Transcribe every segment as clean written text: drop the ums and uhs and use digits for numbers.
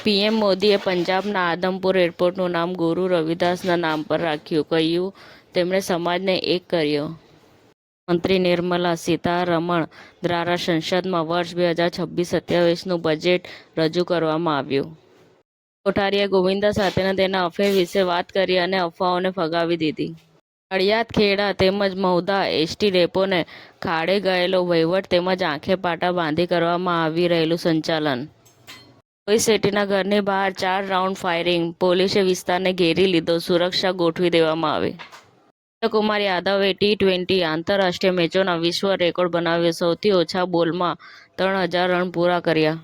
PM મોદીએ પંજાબના આદમપુર એરપોર્ટનું નામ ગુરુ રવિદાસના નામ પર રાખ્યું. કહ્યું, તેમણે સમાજને એક કર્યો. મંત્રી નિર્મલા સીતારમણ દ્વારા સંસદમાં વર્ષ 2026-27નું બજેટ રજૂ કરવામાં આવ્યું. કોઠારીએ ગોવિંદા સાથેના તેના અફેર વિશે વાત કરી અને અફવાઓને ફગાવી દીધી. નડિયાદ, ખેડા તેમજ મહુધા એસટી ડેપોને ખાડે ગયેલો વહીવટ તેમજ આંખે પાટા બાંધી કરવામાં આવી રહેલું સંચાલન. રોહિત શેટ્ટીના ઘરની બહાર 4 રાઉન્ડ ફાયરિંગ, પોલીસે વિસ્તારને ઘેરી લીધો, સુરક્ષા ગોઠવી દેવામાં આવી. સૂર્યકુમાર યાદવે T20 આંતરરાષ્ટ્રીય મેચોના વિશ્વ રેકોર્ડ બનાવ્યો. સૌથી ઓછા બોલમાં 3000 રન પૂરા કર્યા.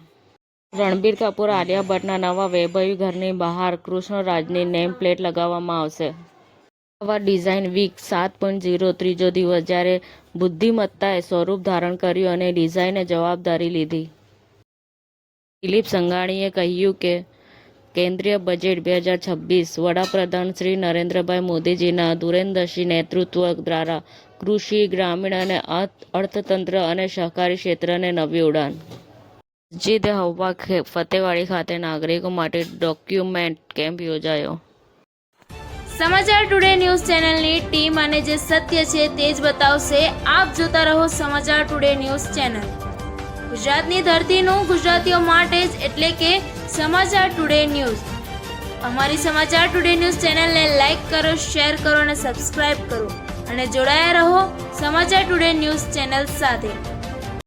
રણબીર કપૂર આલિયા ભટ્ટના નવા વૈભવી ઘરની બહાર કૃષ્ણરાજની નેમ પ્લેટ લગાવવામાં આવશે. અમદાવાદ ડિઝાઇન વીક 7.0 ત્રીજો દિવસ, જ્યારે બુદ્ધિમત્તાએ સ્વરૂપ ધારણ કર્યું અને ડિઝાઇને જવાબદારી લીધી. દિલીપ સંઘાણીએ કહ્યું કે કેન્દ્રીય બજેટ 2026 વડાપ્રધાન શ્રી નરેન્દ્રભાઈ મોદીજીના દૂરંદેશી નેતૃત્વ દ્વારા કૃષિ, ગ્રામીણ અને અર્થતંત્ર અને સહકારી ક્ષેત્રને નવી ઉડાન. મસ્જિદ હવ્વા ફતેવાડી ખાતે નાગરિકો માટે ડોક્યુમેન્ટ કેમ્પ યોજાયો. સમાચાર ટુડે ન્યૂઝ ચેનલની ટીમ અને જે સત્ય છે તે જ બતાવશે. આપ જોતા રહો સમાચાર ટુડે ન્યૂઝ ચેનલ. ગુજરાતની ધરતીનું ગુજરાતીઓ માટે જ, એટલે કે સમાચાર ટુડે ન્યૂઝ. અમારી સમાચાર ટુડે ન્યૂઝ ચેનલને લાઇક કરો, શેર કરો અને સબસ્ક્રાઇબ કરો અને જોડાયા રહો સમાચાર ટુડે ન્યૂઝ ચેનલ સાથે.